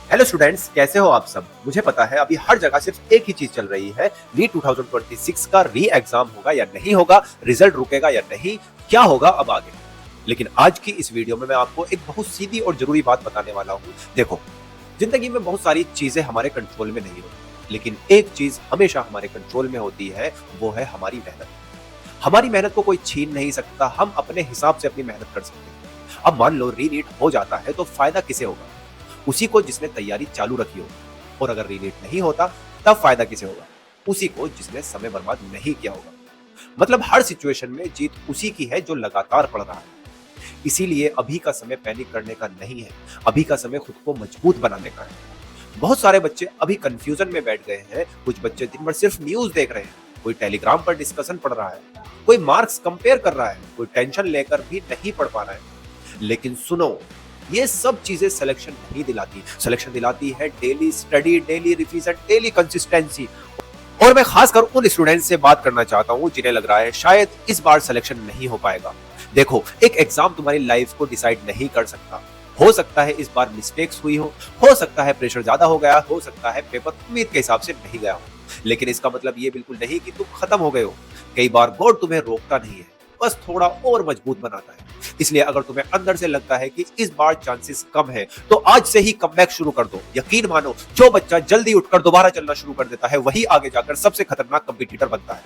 Hello students, कैसे हो आप सब। मुझे पता है अभी हर जगह सिर्फ एक ही चीज चल रही है, नीट 2026 का री एग्जाम होगा या नहीं होगा, रिजल्ट रुकेगा या नहीं, क्या होगा अब आगे। लेकिन आज की इस वीडियो में मैं आपको एक बहुत सीधी और जरूरी बात बताने वाला हूँ। देखो, जिंदगी में बहुत सारी चीजें हमारे कंट्रोल में नहीं होती, लेकिन एक चीज हमेशा हमारे कंट्रोल में होती है, वो है हमारी मेहनत। हमारी मेहनत को कोई छीन नहीं सकता, हम अपने हिसाब से अपनी मेहनत कर सकते हैं। अब मान लो री नीट हो जाता है तो फायदा किसे होगा? उसी को जिसने तैयारी चालू रखी हो। और अगर रीनेट नहीं होता तब फायदा किसे होगा? उसी को जिसने समय बर्बाद नहीं किया होगा। मतलब हर सिचुएशन में जीत उसी की है जो लगातार पढ़ रहा है। इसीलिए अभी का समय पैनिक करने का नहीं है, अभी का समय खुद को मजबूत बनाने का है। बहुत सारे बच्चे अभी कंफ्यूजन में बैठ गए हैं। कुछ बच्चे दिन भर सिर्फ न्यूज देख रहे हैं, कोई टेलीग्राम पर डिस्कशन पढ़ रहा है, कोई मार्क्स कंपेयर कर रहा है, कोई टेंशन लेकर भी नहीं पढ़ पा रहा है। लेकिन सुनो, ये सब चीजें सिलेक्शन नहीं दिलाती। सिलेक्शन दिलाती है daily study, daily revision, daily consistency. और मैं खासकर उन स्टूडेंट्स से बात करना चाहता हूं जिन्हें लग रहा है शायद इस बार सिलेक्शन नहीं हो पाएगा। देखो, एक एग्जाम तुम्हारी लाइफ को डिसाइड नहीं कर सकता। हो सकता है इस बार मिस्टेक्स हुई हो सकता है प्रेशर ज्यादा हो गया, हो सकता है पेपर उम्मीद के हिसाब से नहीं गया हो। लेकिन इसका मतलब ये बिल्कुल नहीं कि तुम खत्म हो गए हो। कई बार गॉड तुम्हें रोकता नहीं है, बस थोड़ा और मजबूत बनाता है। इसलिए अगर तुम्हें अंदर से लगता है कि इस बार चांसेस कम है, तो आज से ही कमबैक शुरू कर दो। यकीन मानो, जो बच्चा जल्दी उठकर दोबारा चलना शुरू कर देता है, वही आगे जाकर सबसे खतरनाक कंपटीटर बनता है।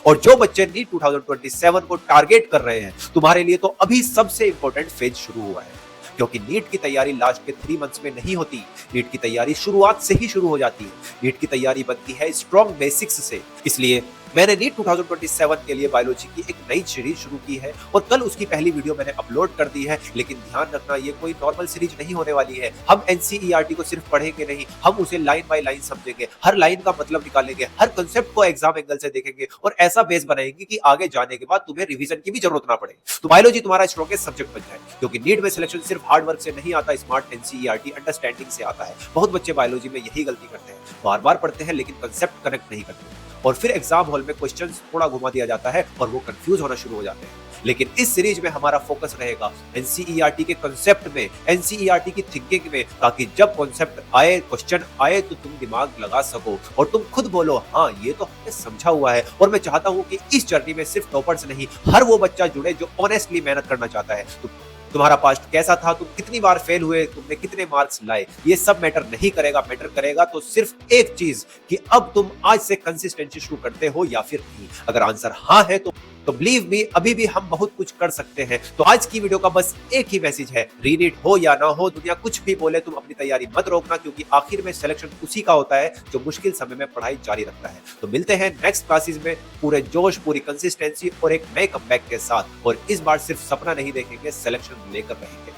और जो बच्चे नीट 2027 को टारगेट कर रहे हैं, तुम्हारे लिए तो अभी सबसे इंपॉर्टेंट फेज शुरू हुआ है। क्योंकि नीट की तैयारी लास्ट के 3 मंथ्स में नहीं होती, नीट की तैयारी शुरुआत से ही शुरू हो जाती है। नीट की तैयारी बनती है स्ट्रॉन्ग बेसिक्स से। इसलिए मैंने नीट 2027 के लिए बायोलॉजी की एक नई सीरीज शुरू की है और कल उसकी पहली वीडियो मैंने अपलोड कर दी है। लेकिन ध्यान रखना, ये कोई नॉर्मल सीरीज नहीं होने वाली है। हम एनसीईआरटी को सिर्फ पढ़ेंगे नहीं, हम उसे लाइन बाय लाइन समझेंगे, हर लाइन का मतलब निकालेंगे, हर कंसेप्ट को एग्जाम एंगल से देखेंगे और ऐसा बेस बनाएंगे कि आगे जाने के बाद तुम्हें रिवीजन की भी जरूरत ना पड़े। तो बायोलॉजी तुम्हारा स्ट्रॉन्गेस्ट सब्जेक्ट बन जाए। क्योंकि नीट में सिलेक्शन सिर्फ हार्ड वर्क से नहीं आता, स्मार्ट एनसीईआरटी अंडरस्टैंडिंग से आता है। बहुत बच्चे बायोलॉजी में यही गलती करते हैं, बार बार पढ़ते हैं लेकिन कंसेप्ट कनेक्ट नहीं करते, और फिर एग्जाम हॉल में क्वेश्चंस थोड़ा घुमा दिया जाता है और वो कंफ्यूज होना शुरू हो जाते हैं। लेकिन इस सीरीज में हमारा फोकस रहेगा एनसीईआरटी के कांसेप्ट में, एनसीईआरटी की थिंकिंग में, ताकि जब कांसेप्ट आए, क्वेश्चन आए, तो तुम दिमाग लगा सको और तुम खुद बोलो, हाँ ये तो हमने समझा हुआ है। और मैं चाहता हूँ कि इस जर्नी में सिर्फ टॉपर्स नहीं, हर वो बच्चा जुड़े जो ऑनेस्टली मेहनत करना चाहता है। तो तुम्हारा पास्ट कैसा था, तुम कितनी बार फेल हुए, तुमने कितने मार्क्स लाए, ये सब मैटर नहीं करेगा। मैटर करेगा तो सिर्फ एक चीज, कि अब तुम आज से कंसिस्टेंसी शुरू करते हो या फिर नहीं। अगर आंसर हाँ है तो बिलीव मी, अभी भी हम बहुत कुछ कर सकते हैं। तो आज की वीडियो का बस एक ही मैसेज है, रीनीट हो या ना हो, दुनिया कुछ भी बोले, तुम अपनी तैयारी मत रोकना। क्योंकि आखिर में सिलेक्शन उसी का होता है जो मुश्किल समय में पढ़ाई जारी रखता है। तो मिलते हैं नेक्स्ट क्लासेस में पूरे जोश, पूरी कंसिस्टेंसी और एक नए कमबैक के साथ। और इस बार सिर्फ सपना नहीं देखेंगे, सिलेक्शन लेकर रहेंगे।